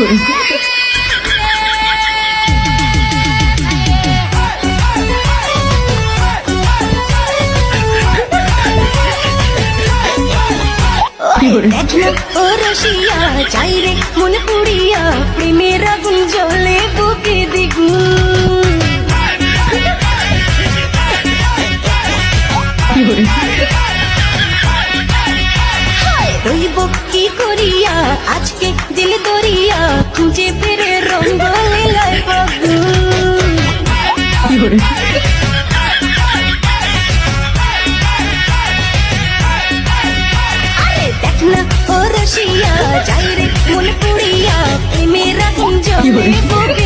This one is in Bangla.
ও রসিয়া চাই রে মনে পুড়িয়া প্রেমের আগুন জ্বলে বুকে দ্বিগুণ রইব কি করিয়া আজকে দিল দরিয়া খুঁজে ফেরে রঙ্গ লীলায় ফাগুন দেখ না ও রসিয়া চাই রে মনে পুড়িয়া প্রেমের আগুন জ্বলে বুকে